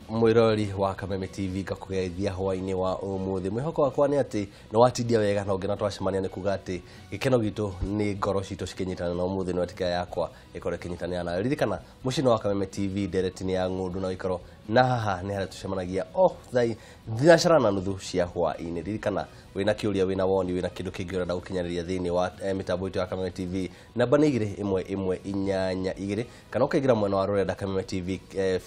mwirori wa Kameme TV gakugeithia hwaini wa umuthi mwihoko wakwa ni ati no watindia wega na ungena twacemania ni kuga ati gikeno gitu ni ngoro citu cikinyitana na umuthi no atika yakwa ikore kinyitana na ririkana mucino wa Kameme TV direct ni ya Ngundu na Uikaro na haha ni hara tucemanagia thai thinacara na nuthu cia hwaini ririkana wina kiuria wina woni wina kindu kingiora na gukinyariria thini wa mitambo itu ya Kameme TV namba ni 112 kana ukaigira mwena wa rurenda Kameme TV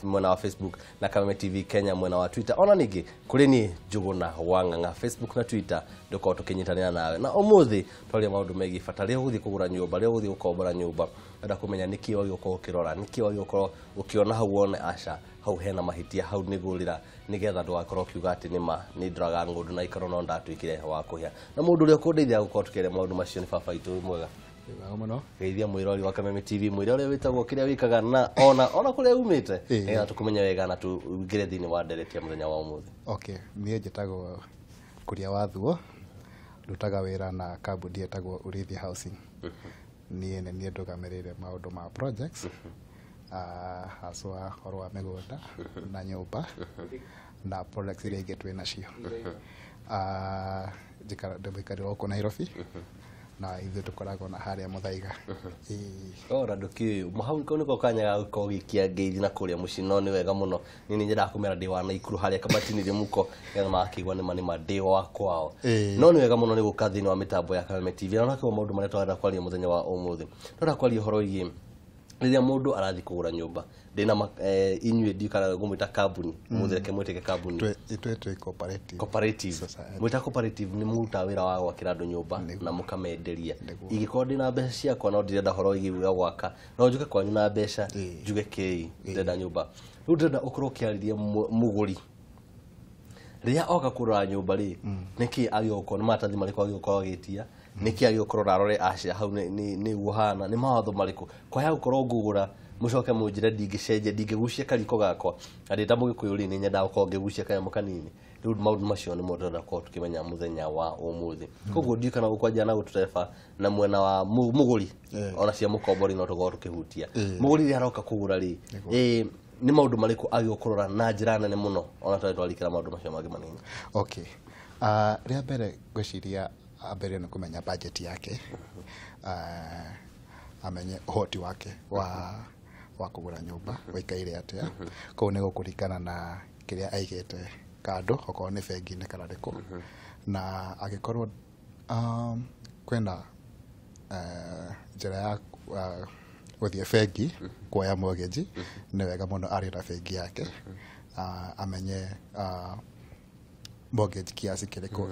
mwena wa Facebook na Kameme TV Kenya mwena wa Twitter ona ningi kuri ni Njuguna Wang'ang'a Facebook na Twitter ndoko tukinyitania nawe na umuthi twaria maundu megi fatari guthi kugura nyumba rio guthi gukombora nyumba nda kumenya niki wagi uko ukirora niki wagi uko ukiona hau wone aca hau hena mahitia hau nigurira nigetha ndugakoro kiuga ati nima ni draga Ngundu na Uikaro no ndatwikire wa kuhia na mundu uri kundeithia gukorwo tukire maundu macio ni baba itu mwega muno geithia mwirori wa Kameme TV mwirori witagwo kiria wikaga na ona kuria umite ega tukumenya wega na tugire thini wa ndereti ya muthenya wa umuthi okay nie njitagwo kuria wathuo ndutaga wira na kambuni yetagwo Urithi Housing nie ndugamirire maundu ma projects haswa horo wa migunda na nyumba na projects iria ingĩ twĩ nacio ndĩmũikarĩra gũkũ Nairobi na ithuĩ tũkoragwo na harĩa Mũthaiga ora nduki mahau ko niko kanya gako gikia ngeithi na kuria mucino ni wega muno nini njira kumera ndi wa Naikuru harĩa kabatini ri muko ya makigwa ni mani mandi wa kwao no ni wega muno ni gukathini wa mitambo ya Kameme TV na nakwo maundu marĩa twenda kwaria muthenya wa umuthi twenda kwaria horo igi riria mundu arathi kugura nyumba ndina inyue ndikara gumwita kambuni muthireke mwitike kambuni twetwe cooperative mwita cooperative ni muta wira wa gwakira andu nyumba na mukamenderia igikorwo ndina mbeca ciakwa no ndirenda horo igi wa gwaka no njuke kwanyu na mbeca njuge kei ndenda nyumba riu ndenda ukorwo kiariria muguri riria oka kugura nyumba ri niki agiokorwo ni matathi mariko agiokorwo agitia niki agiokorwo rarore acia hau ni uhana ni mawatho mariko kwa ya gukorwo ngugura mucoke munjire ndingicenje ndingigucia kariko gakwa ndita mugikuyu ri ni nyenda gukorwo ngigucia kaya mukanini riu maundu macio ni mundu ndakwo tukimenya muthenya wa umuthi koguo ndikana gukwanja na guturefa na mwena wa muguri ona cia mukombori no tugo tukihutia muguri ri aroka kugura ri ni maundu mariko agiokorora na njira nene muno ona twalikira maundu macio magi manini okay ria mbere gwiciria abere no kumenya budget yake amenye uhoti wake wa kugura nyumba waikaire atia ko nego kurikana na kiria aigete kado oko ne fegi ne kana reko na agikorwo kwenda njira ya guthie fegi kuoya mortgage ne wega muno ari na fegi yake amenye mortgage kiasi kiriko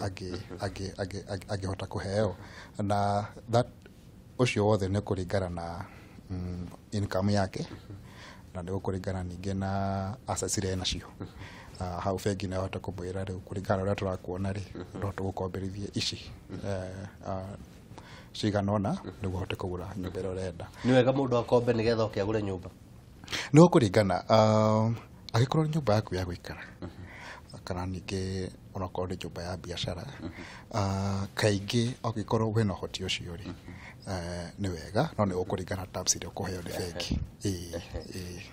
agihota kuheo na that ucio wothe ne kuringana na income yake na ndio kuringana ninge na assets iria nacio hau fegi na hota kumwira riu kuringana na turakuona ri ndo tugukomberithie ici ciganona niguo hote kugura nyumba ĩrĩa ũrenda ni wega mundu akombe nigetha ukiagure nyumba no kuringana agikorwo nyumba yaku ya guikara kana ninge onakorwo ni nyumba ya biashara kaingi agikorwo wena hoti ucio ri ni wega no ni ukuringana terms iria kuheo ni bengi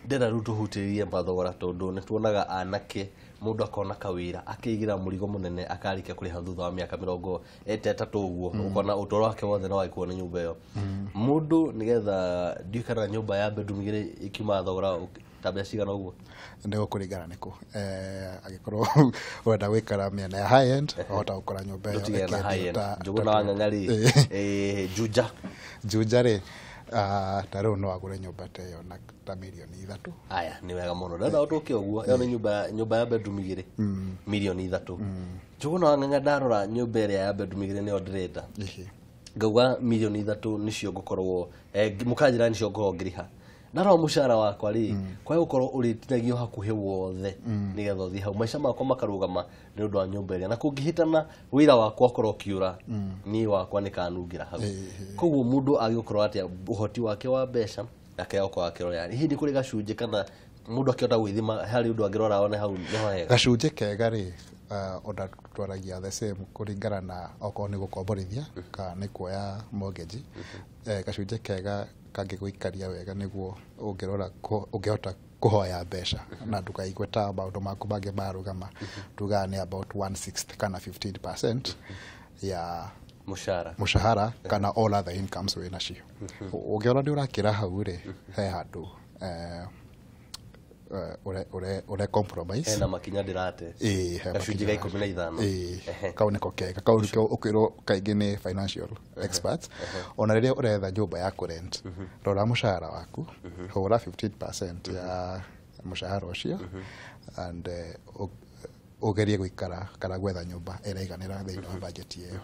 ndera rutu hutirie mathogora tondu ni tuonaga anake mundu akona kawira akigira murigo munene akarike kuriha thutha wa miaka 33 uguo ukona utoro wake wothe no waikuona nyumba iyo mundu nigetha ndikara nyumba ya bedroom igire ikima thogora tabia cigana uguo ndio kuringana niko agikorwo wenda gwikara miena ya high end hota gukora nyumba iyo Njuguna Wang'ang'a ri juja ri taro no agure nyumba te yo na ta milioni 3 aya ni wega muno ndenda utuke uguo yo ni nyumba ya bedroom igire milioni 3 Njuguna Wang'ang'a ndarora nyumba ĩrĩa ya bedroom igire ni ndirenda ngauga milioni 3 nicio ngukorwo mukanjira nicio ngukorwo ngiriha naro mushara wakwa ri kwa gukorwo uritinagio hakuhe wothe nigetha uthi hau maisha makwa makarugama ni undu wa nyumba ĩrĩa na kungihitana wira wakwa korwo kiura ni wakwa nikanungira hau koguo mundu agĩkorwo atia uhoti wake wa mbeca yake yako akirora yani hindi kuri gacunje kana mundu akiota gwithima hari undu angirora one hau niho hega gacunje kega ri oda twaragia the same kuringana na okorwo ni gukomborithia kana ni kuoya mortgage gacunje kega kangi guikaria wega niguo ungirora ungihota kuhoya mbeca na ndukaigue ta maundu maku mangĩ marugama tugaga nĩ about 1/6 kana 15% ya mushahara kana all other incomes wĩ nacio ũngĩona nĩ ũrakĩra hau rĩ he handũ ure compromise na makinya ndirate gacunjĩ ga 15 kau nĩko kega kau nĩkĩo ũkĩrwo kaingĩ nĩ financial experts ona rĩrĩa ũretha nyũmba ya kũrent rora mũcara waku hũra 15% ya mũcara ũcio and ugerie guikara kana gwetha nyumba iraiganira thĩinĩ wa budget ĩyo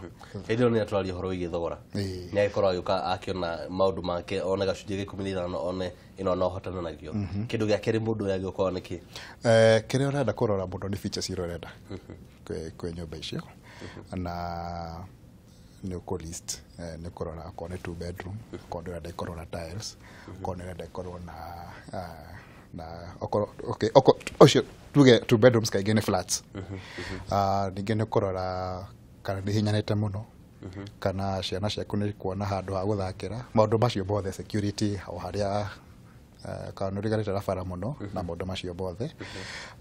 hĩndĩ ĩyo nĩ atwaria ũhoro wĩgiĩ thogora nĩ agĩkorwo agĩũka akiona maũndũ make one gacunjĩ ga 15 one ĩno no hotana nagio kĩndũ gĩa kerĩ mũndũ ũrĩa agĩũka nĩ kĩ kĩrĩa ũrenda kũrora mũndũ nĩ features iria ũrenda kwĩ nyũmba icio na nĩ ũkũ list nĩ kũrora okorwo nĩ 2 bedroom okorwo ũrenda ikorwo na tiles okorwo ũrenda ikorwo na okay ocio tuge 2 bedrooms kaingĩ nĩ flats ningĩ nĩ kũrora kana nĩ hinyanĩte mũno kana ciana ciaku nĩ kuona handũ ha gũthakĩra maũndũ macio mothe security o harĩa kana ũriganĩte na bara mũno na maũndũ macio mothe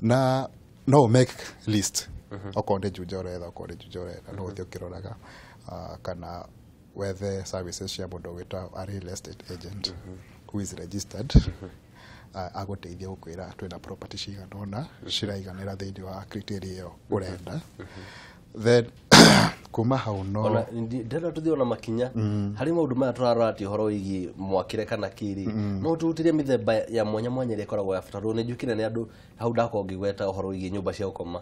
na no make list okorwo nĩ njunja ũretha okorwo nĩ njunja ũretha no ũthiĩ ũkĩroraga kana wethe services cia mũndũ wĩta a real estate agent who is registered agũteithia gũkwĩra twĩna property cigana ũna ciraiganĩra thĩinĩ wa criteria ĩyo ũrenda then kuma hau no ona ndĩrenda tũthiĩ ona makinya harĩ maũndũ maya tũrarora atĩ ũhoro wĩgiĩ mwakĩre kana kĩrĩ no tũrutĩrie mĩthemba ya mwanya mwanya ĩrĩa ĩkoragwo ya bata nĩ njũkire nĩ andũ hau ndakorwo ngĩgweta ũhoro wĩgiĩ nyũmba cia gũkoma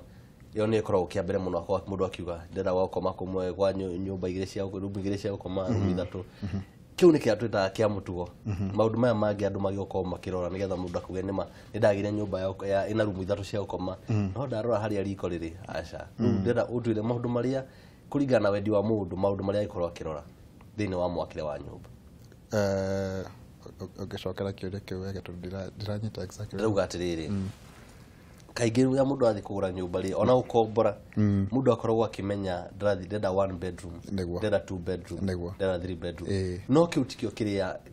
yo nĩ ĩkoragwo kĩambere mũno mũndũ akiuga ndĩrenda gũkoma kũmwe kwa nyũmba igĩrĩ cia gũkoma rumu ithatũ kiu nĩ kĩa twĩtaga kĩa mũtugo maũndũ maya mangĩ andũ magĩoka makĩrora nĩgetha mũndũ akuge nĩ ndagire nyũmba ya ina rumu ithatũ cia gũkoma no ndarora harĩa riko rĩrĩ aca ndĩrenda ũtwĩre maũndũ marĩa kũringana na wendi wa mũndũ maũndũ marĩa agĩkorwo akĩrora thĩinĩ wa mwakĩre wa nyũmba ũngĩcokera kĩũria kĩu wega tondũ ndiranyita exactly ndĩrauga atĩrĩrĩ kaingĩ rĩrĩa mũndũ athiĩ kũgũra nyũmba rĩ ona ũkombora mũndũ akoragwo akĩmenya ndĩrenda 1 bedroom ndĩrenda 2 bedroom ndĩrenda 3 bedroom no kĩu tikĩo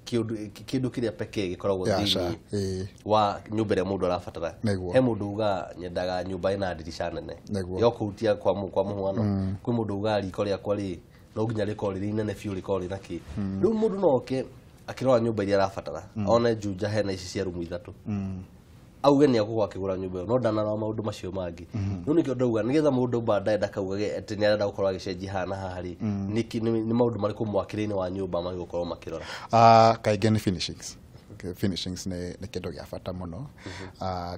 kĩndũ kĩrĩa pekee gĩkoragwo thĩinĩ wa nyũmba ĩrĩa mũndũ arabatara he mũndũ uga nyendaga nyũmba ĩna ndirica nene yo kũhutia kwa mũhuano kwĩ mũndũ uga riko rĩakwa rĩ no nginya rĩkorwo rĩrĩ inene biũ rĩkorwo rĩna kĩ rĩu mũndũ no oke akĩrora nyũmba iria arabatara one njunja hena ici cia rumu ithatũ auge nĩ agũkwa akĩgũra nyũmba ĩyo no ndanarora maũndũ macio mangĩ no nĩkĩo ndauga nĩgetha mũndũ baadaye ndakaugage atĩ nĩ arenda gũkorwo agĩcenjia haha na haha rĩ nĩ maũndũ marĩkũ mwakĩrĩ-inĩ wa nyũmba magĩgũkorwo makĩrora kaingĩ nĩ finishings nĩ kĩndũ gĩa bata mũno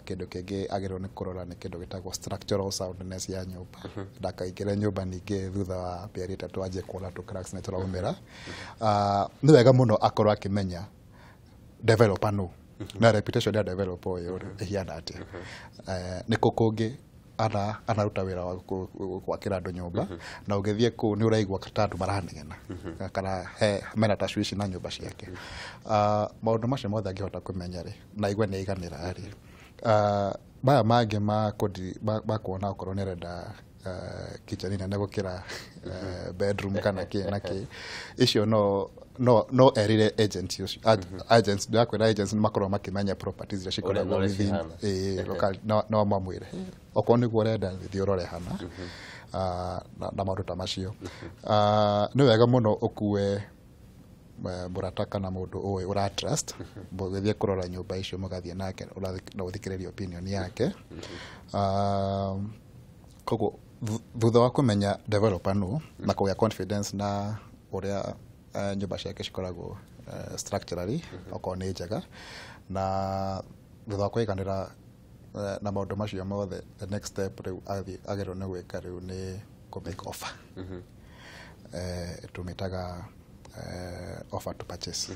kĩndũ kĩngĩ agĩrĩirwo nĩ kũrora nĩ kĩndũ gĩtagwo structural soundness ya nyũmba ndakaingĩre nyũmba ningĩ thutha wa mĩeri 3 anjie kuona tũ cracks nĩ tũraumĩra nĩ wega mũno akorwo akĩmenya developer no na reputation ya developer ũyũ ĩhiana atĩa nĩkũ kũngĩ anaruta wĩra wa gwakĩra andũ nyũmba na ũgĩthiĩ kũu nĩ ũraigua ta andũ maranegena kana mena tashwishi na nyũmba ciake maũndũ macio mothe angĩhota kũmenya rĩ na igue nĩ aiganĩra rĩ maya mangĩ ma kuona okorwo nĩ arenda kitchen nene gũkĩra bedroom kana kĩ na kĩ icio no erire agents ndakwĩra agents nĩ makorwo makĩmenya properties iria cikoragwo within no mamwĩre okorwo nĩguo ũrenda thiĩ ũrore hana na maũndũ ta macio nĩ wega mũno ũkue mũrata kana mũndũ ũĩ ũratrust mũgĩthiĩ kũrora nyũmba icio mũgathiĩ nake na ũthikĩrĩrie opinion yake koguo thutha wa kũmenya developer no na kũgĩa confidence na ũrĩa nyũmba ciake cikoragwo structurally okorwo nĩ njega na thutha wa kũiganĩra na maũndũ macio mothe the next step rĩu agĩrĩirwo nĩ gwĩka rĩu nĩ kũ-make offer tũmĩtaga offer to purchase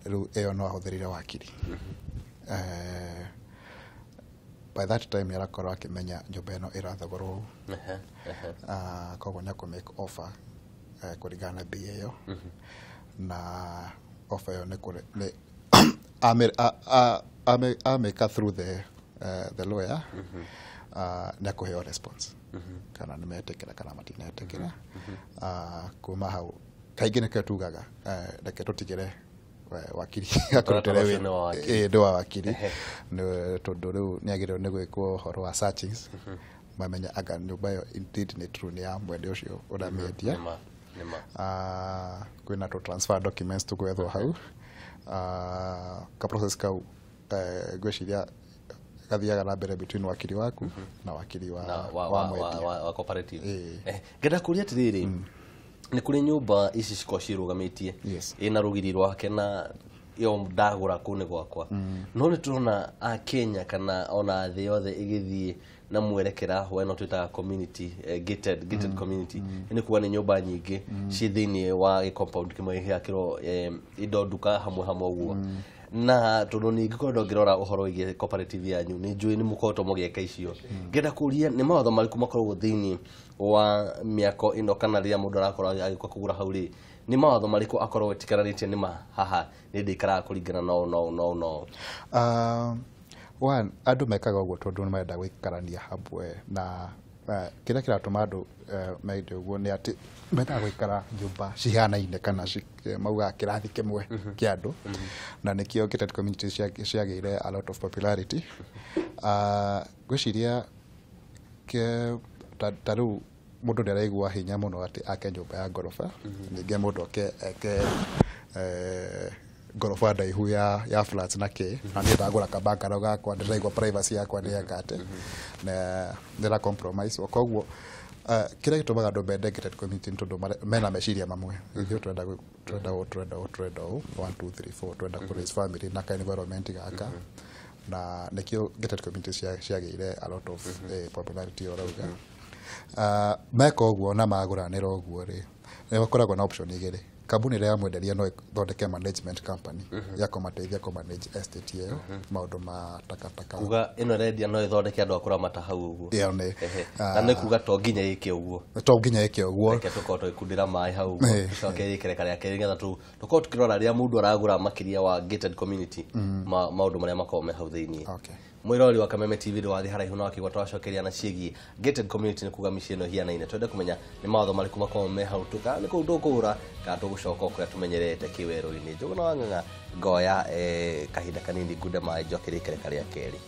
rĩu ĩyo no ahũthĩrire wakiri by that time nĩ arakorwo akĩmenya nyũmba ĩno ĩrathogorwo koguo nĩ akũ-make offer kũringana na bei ĩyo na offer ĩyo nĩ ameka through the lawyer nĩ akũheo response kana nĩ metĩkĩra kana matinetĩkĩra kuma hau kaingĩ nĩkĩo tugaga reke tũtigĩre wakiri akarutire ndo wakiri tondu riu ni agirwo ni gwikwo horo wa searchings mamenya aga nyumba yo indeed ni true ni ya mwende ucio uramiedia kwina to transfer documents to gwethwo hau ka process kau gwiciria gathiaga na mbere between wakiri waku na wakiri wa cooperative ngenda kuria tiriri ni kuri nyumba ici ciko cirugametie ina rugiri rwake na yo ndagura kune gwakwa no ni turona a Kenya kana ona thĩ yothe igithie na mwerekera wena twita community gated community ni kuwa ni nyumba nyingi ci thini wa compound kimwe giakiro indo nduka hamwe uguo na tondu ni ngikondo ngirora uhoro wige cooperative yanyu ni njui ni mukoto mugieka icio ngenda kuria ni mawatho mariku makorwo thini wa miako ino kana ria mundu arakora agikwa kugura hauri ni mawatho mariku akorwo tikaranitie ni haha ni ndikara kuringana no one andu mekaga uguo tondu ni marenda gwikarania hamwe na kira kiratuma andu maide uguo ni ati menda gwikara nyumba cihanaine kana mauga kirathi kimwe kia andu na nikio gated communities ciagire a lot of popularity gwiciria ke taru mundu ndaraigua hinya muno ati ake nyumba ya ngorofa ninge mundu eke ngorofa ndaihu ya flats na ke na nĩ ndagũra kabangaro gakwa ndĩraigua privacy yakwa nĩ yangate na ndĩra compromise koguo kĩrĩa gĩtũmaga andũ mende gated community tondũ mena meciria mamwe ithuĩ twenda 1 2 3 4 twenda kũ raise family na ka environment gaka na nikio gated community ciagĩire a lot of popularity orauga meka ũguo na magũranĩra ũguo rĩ nĩ bakoragwo na option igĩrĩ kabuni ria mwenderia no thondeke management company ya kumateithia ku manage estate yao maundu ma takataka kuga ino rendia no ithondeke andu akura mata hau uguo na ne kuga to nginya yike uguo reke tukoto ikundira mai hau uguo coke yikere kare akeri ngetha tuko tukirora ria mundu aragura makiria wa gated community maundu maria makome hau thiini mwirori wa Kameme TV ndo wathi haraihu na wakigwa twacokeria na ciegi gated community ni kuga micii ino hianaine twende kumenya ni mawatho mariku makome hau tuka ni kuu ndukura ka tugucoka kuria tumenyerete kiweru-ini Njuguna wa Ng'ang'a ngoya kahinda kanini ngunde mai njokere ikereka ria keri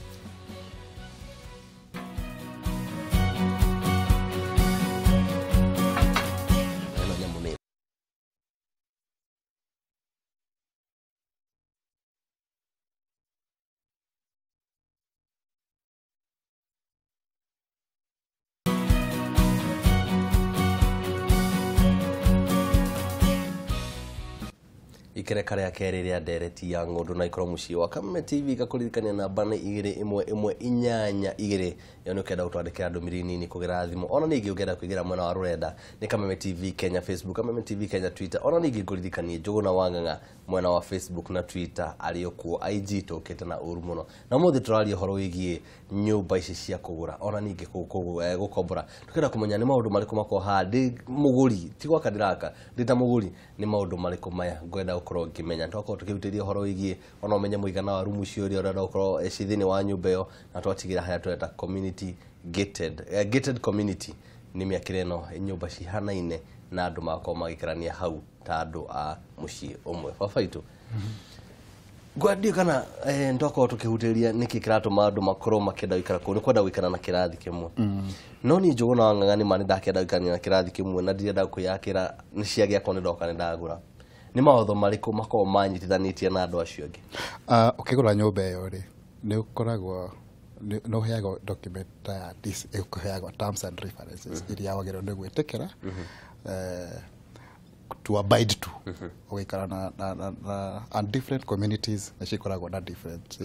ikereka ria keri ria ndereti ya Ngundu na ikoro mucii wa Kameme TV gakuririkania namba ni 21182 yo nukenda utwandikira ndumiri nini kugira thimu ona ningi ungenda kuigira mwena wa rurenda ni Kameme TV Kenya Facebook Kameme TV Kenya Twitter ona ningi nguririkania Njuguna wa Ng'ang'a mwena wa Facebook na Twitter aliokuo IG tokete na uru muno na muthi turaria horo wigie nyumba ici cia kugura ona ningi gukombora tukenda kumenya ni maundu mariku mako handi muguri tigwa kadiraka ndita muguri ni maundu mariku maya ngwenda ukorwo ngimenya twako tukirutiria horo wigie ona umenye muigana wa rumu cio ri urenda ukorwo cithini wa nyumba yo na twatigira haya tweta community gated community ni miakireno nyumba cihanaine na andu makoma magikarania hau ta andu a mucii umwe babaitu gwadi kana ndoko tukihutiria niki kiratuma andu makorwo makenda ikara ku ni kwenda gwikana na kirathi kimwe no ni Njuguna wa Ng'ang'a ni mani ndakenda gwikana na kirathi kimwe na ndirenda kuyakira ni ciagia ko ni ndoka ni ndagura ni mawatho mariku mako manyitithanitie na andu acio angi ukigura nyumba yo ri ni ukoragwo no heago document ya this heago terms and references iria wagero ni gwitikira to abide to ukikara na and different communities nashikoragwo na different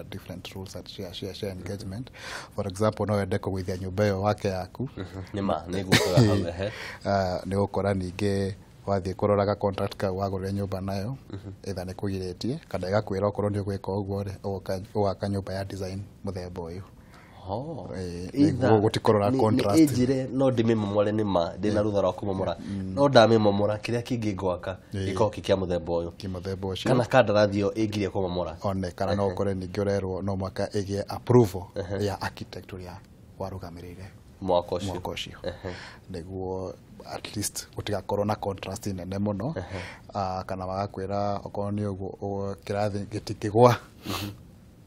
different rules and share engagement. For example no wende kugwithia nyumba yo wake yaku ni gukora hau ni gukora ninge wathie kuroraga contract ka wagure nyumba nayo either ni kugiretie kana igakwira okorwo ni gwika uguo ri ugaka nyumba ya design muthemba uyu gutikorora contract ejire no ndimimomore nima ndina rutha rwa kumomora no ndamimomora kiria kingi gwaka ikoki kia muthemba uyu kana kandarathio ingirie kumomora one kana no ukore ningi urerwo no mwaka igie approval ya architecture ya warugamirire mwaka ucio niguo at least gutigakorwo na contrast nene muno kana magakwira okorwo ni uguo kirathi gitikigwa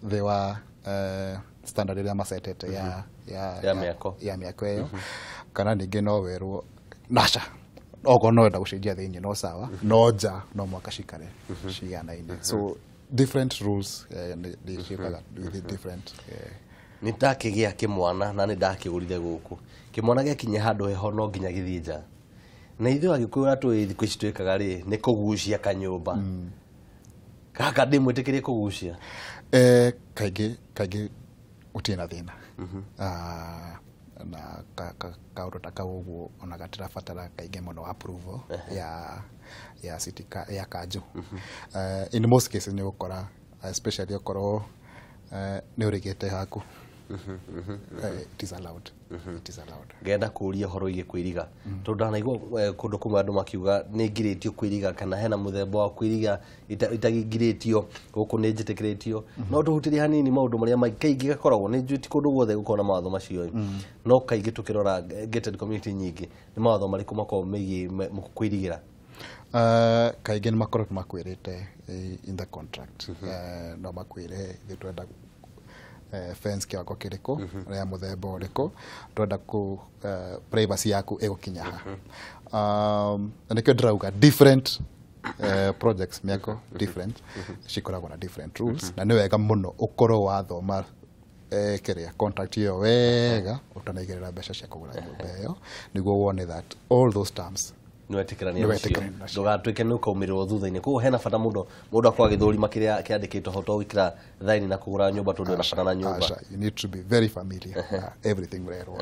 the wa standard iria masetete ya miako iyo kana ningi no werwo nasha ogo no enda gucenjia thiini no sawa no nja no mwaka cikare ciganaine so different rules they shape different ni ndakigia kimwana na ni ndakigurire guku kimwana gekinye handu heho no nginya githii nja na ithu agikuira tu thiku ici twikaga ri ni kugucia kanyumba kaka ndimwitikirie kugucia kaingi utina thina na kaundu ta kau uguo ona gatirabatara kaingi muno approval ya city ya kanju in most cases ni gukora especially okorwo ni urigite haku it is allowed ngenda kuria horo igikwiriga tondu ndanaigua kundu kumwe andu makiuga ni ngiritio kwiriga kana hena muthemba wa kwiriga itagigiritio guku ni njitikiritio no tuhutirie hanini maundu maria kaingi gakoragwo ni njuti kundu guothe gukona mawatho macio no kaingi tukirora gated community nyingi ni mawatho mariku makao megi kwirigira kaingi ni makoragwo makwirite in the contract no makwire twenda fence kiako kiriko ya muthemba uriko twenda ku privacy yaku egukinya ha ndikyo drauga different projects miako different cikoragwo na different rules na ni wega muno ukoro wathoma kiria contract iyo wega utanaigerera mbeca cia kugura nyumba iyo niguo wone that all those terms nwetikirania ndugatwike nuko umirwo thutha-ini kuo hena bata mundu akwa githurima kiria kiandikitwo ho to wikira thaini na kugura nyumba tondu na bata na nyumba you need to be very familiar everything rero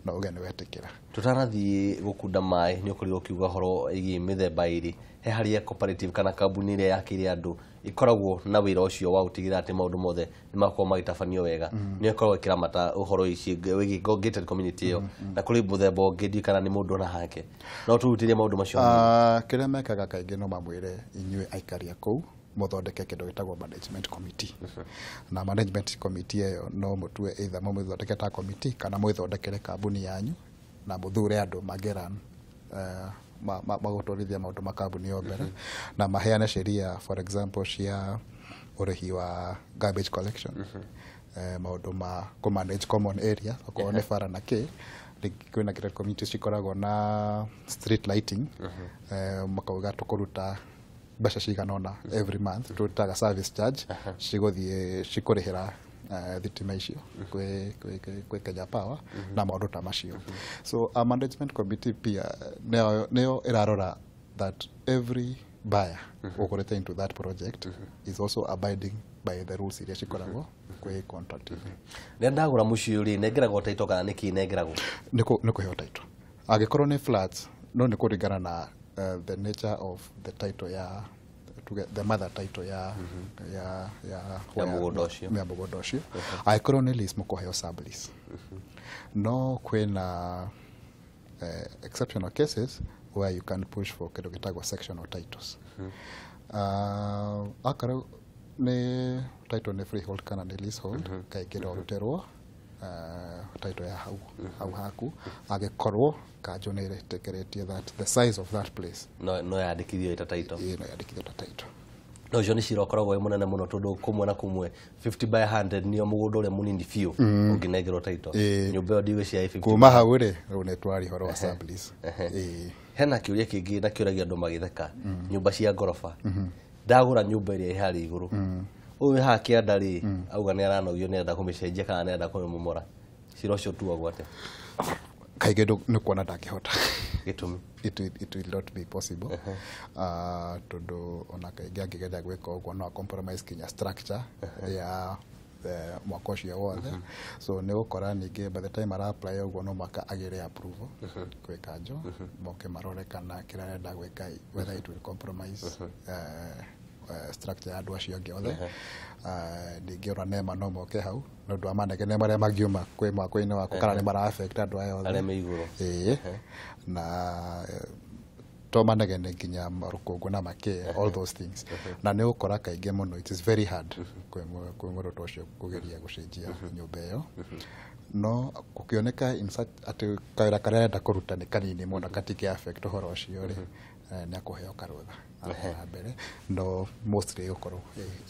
na ugene wetikira tutanathie gukunda mai ni ukuri ukiuga horo igi mithemba iri he haria cooperative kana kambuni iria yakire andu ikoragwo na wira ucio wa utigira ati maundu mothe ni makwa magitafanio wega ni ikoragwo ikiramata uhoro ici wigi gated community iyo na kuri muthemba ungi kana ni mundu na hake no turutirie maundu macio kiria mekaga kaingi no mamwire inyue aikaria kou muthondeke kindu gitagwo management committee na management committee iyo no mutue either muthondeke ta committee kana muthondekere kambuni yanyu na muthure andu mageran magutwarithia maundu makambuni yo mbere na maheane sheria for example cia urihi wa garbage collection maundu ma manage common area okorwo ni bara na ki kwina gated communities cikoragwo na street lighting makauga tukuruta mbeca ciganona every month tutaga service charge ciguthie cikurihira thitima icio kwi Kenya Power na maundu ta macio so a management committee pia neo irarora that every buyer ukorete into that project is also abiding by the rules iria cikoragwo kwi contract ne ndagura mucio ri nengeragwo taito kana niki nengeragwo niko heo taito agikorwo ni flats no ni kuringana na the nature of the title ya the mother title ya mugondo ucio aikorwo ni lease mukoheo sublease no kwina exceptional cases where you can push for kindu gitagwo sectional titles akaro ni title ni freehold kana ni leasehold kaikira ruterwo title ya hau haku agikorwo kanjo ni retekeretie that the size of that place no yandikithio ita title no yandikithio ita title no joni cirokoragwo we munene muno tondu kumwe na kumwe 50 by 100 niyo mugundo ule munini few unginegerwo title nyumba yo ndiwe cia 50 kuma hau ri unetwari horo wa sublease hena kiuria kingi na kiuragia andu magitheka nyumba cia gorofa ndagura nyumba iria ihari iguru uyu hakia ndari auga ni aranogio ni enda kumicenjia kana ni enda kumumora cirocio tuagwo ate kaigedo ni kuona ndakihota gitumi it will not be possible todo ona kaige angigenda gweka uguo no compromise kinya structure ya mwaka ucio wothe so ni gukora ningi by the time ara apply uguo no maka agire approval kwi kanjo moke marore kana kirarenda gweka whether it will compromise structure ya andu acio angi othe ningi ora nema no moke hau no ndu amanege ne maria magiuma kwi mwako-ini wako kana ni mara affect andu ayo othe ale me iguru na to manegene nginya marukungu na make all those things na ne ukora kainge muno it is very hard kwe mundu tocio kugeria gucenjia nyumba iyo no kukioneka in such ati kaira karenda kuruta ni kanini muno katike affect horo cio ri na kuheo karutha mbere no mostly ukoro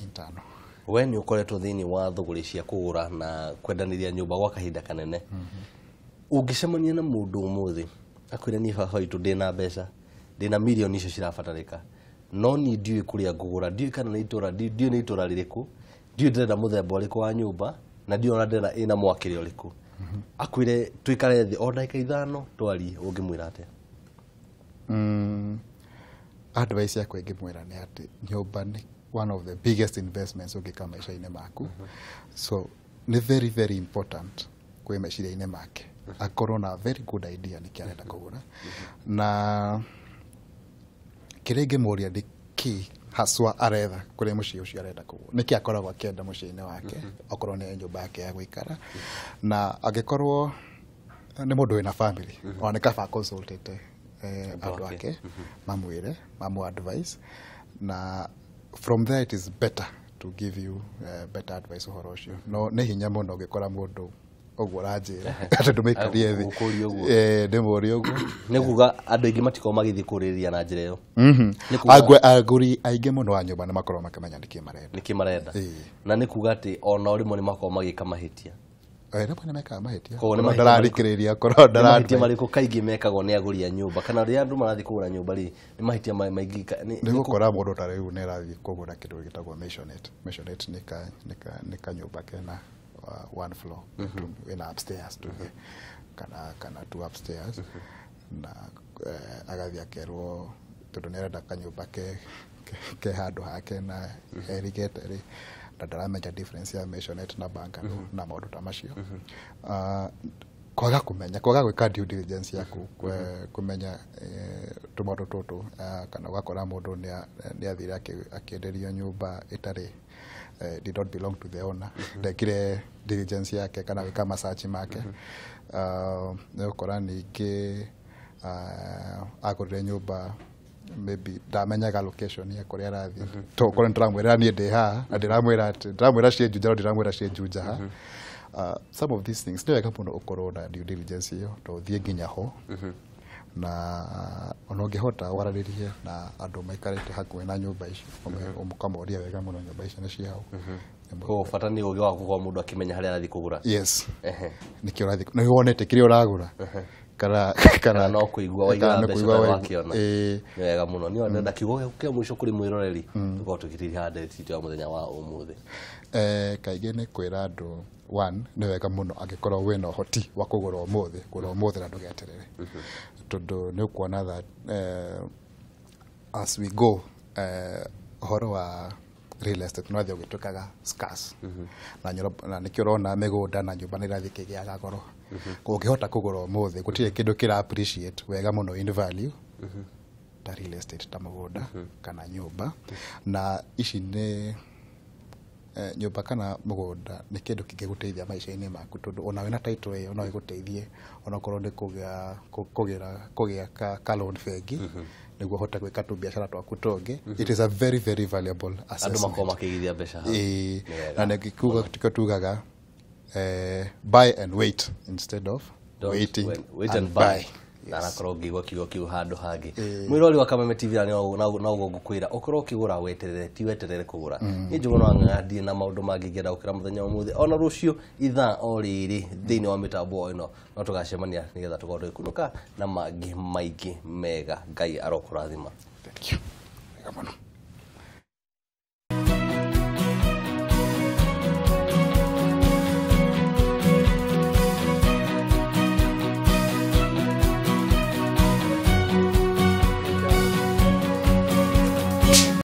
internal when ukoretwo thini wa thuguri cia kugura na kwendaniria nyumba gwa kahinda kanene ungicemania na mundu umuthi akwire ni baba itu ndina mbeca ndina milioni icio cirabatarika no ni ndiui kuria ngugura ndiui kana ni itura ndiui ni itura ririku ndiui ndenda muthemba uriku wa nyumba na ndiui ona ndenda ina mwakire uriku akwire tuikare thi o ndagika ithano twari ungimwira atia advice yakwe ngimwira ni ati nyumba ni one of the biggest investments ungika maisha-ini maku so ni very very important kwe maisha-ini make akorwo na very good idea ni kiarenda kugura na kirenge moria ndiki haswa aretha kuri muci ucio arenda kugura niki akoragwo akienda muci-ini wake akorwo ni nyumba yake ya guikara na agikorwo ni mundu wina family ona kaba consultate andu ake mamwire mamu advice na from there it is better to give you better advice uhoro ucio no ni hinya muno ugikora mundu ogwo ranjira ati ndumikarie thi ndimuri ogwo niguga andu ingi matiko magithi kuriria na njira iyo aguri aingi muno wa nyumba na makorwo makimenya niki marenda na nikuga ati ona urimo ni makorwo magika mahitia Rĩmwe nĩ mekaga mahĩtia korwo ndararikĩrĩria korwo mahĩtia marĩkũ kaingĩ mekagwo nĩ agũri a nyũmba kana rĩrĩa andũ marathiĩ kũgũra nyũmba rĩ nĩ mahĩtia maingĩ nĩ gũkora mũndũ ta rĩu nĩ arathiĩ kũgũra kĩndũ gĩtagwo maisonette nĩ kanyũmba kena one floor wĩna upstairs kana two upstairs na agathiĩ akerwo tondũ nĩ arenda kanyũmba ke handũ hake na erigete rĩ na ndaramenya difference ya maisonette na bungalow na maũndũ ta macio kwaga gwĩka due diligence yaku kumenya tũmaũndũ tũtũ kana ũgakora mũndũ nĩ athire akĩenderio nyũmba ĩtarĩ did not belong to the owner ndekire diligence yake kana wĩka masearch make nĩ ũkora ningĩ agũrire nyũmba maybe ndamenyaga location ya kuria arathi to kore ndiramwira ni ndi ha na ndiramwira cie Juja ndiramwira cie Juja ha some of these things ndio kapono ukorwo na due diligence iyo to thie nginya ho na onogehota wararirie na andu maikarite hakuhe na nyumba icio umukamoria wega muno nyumba icio ni ciao ko fata ni ugi waku kwa mundu akimenya haria arathi kugura yes nikio arathi no wonete kire uragura kana no kuigwa waiga mbeca wakiona ni wega muno ni wenda kiugo kia mwisho kuri mwiroreri tuko tukitiri hande tito ya muthenya wa umuthi kaige ni kwira andu one ni wega muno angikorwo wina hoti wa kugura umuthi na ndugeterere tondu ni kuona that as we go horo wa real estate no thio gitukaga scarce na nikio rona migunda na nyumba ni rathi kigiaga goro kungihota kugura umuthi gutire kindu kira appreciate wega muno in value ta real estate ta mugunda kana nyumba na ici ni nyumba kana mugunda ni kindu kingiguteithia maisha-ini maku tondu ona wina title iyo no iguteithie ona korwo ni kugia ka loan bengi niguo hota gwika tu biashara twaku tungi it is a very very valuable asset andu makoma kigithia mbeca na ngikuga tugaga buy and wait instead of wait and buy na nakorwo ngigwa kiugo handu hangi mwirori wa Kameme TV na ugo ngukwira ukorwo kigura weterere ti weterere kugura ni njugo no ngadi na maundu mangigera ukira muthenya umuthi ona rucio itha o riri thiini wa mitambo ino no tugacemania nigetha tukorwo ikunuka na mangi maingi mega Ngai arokurathima thank you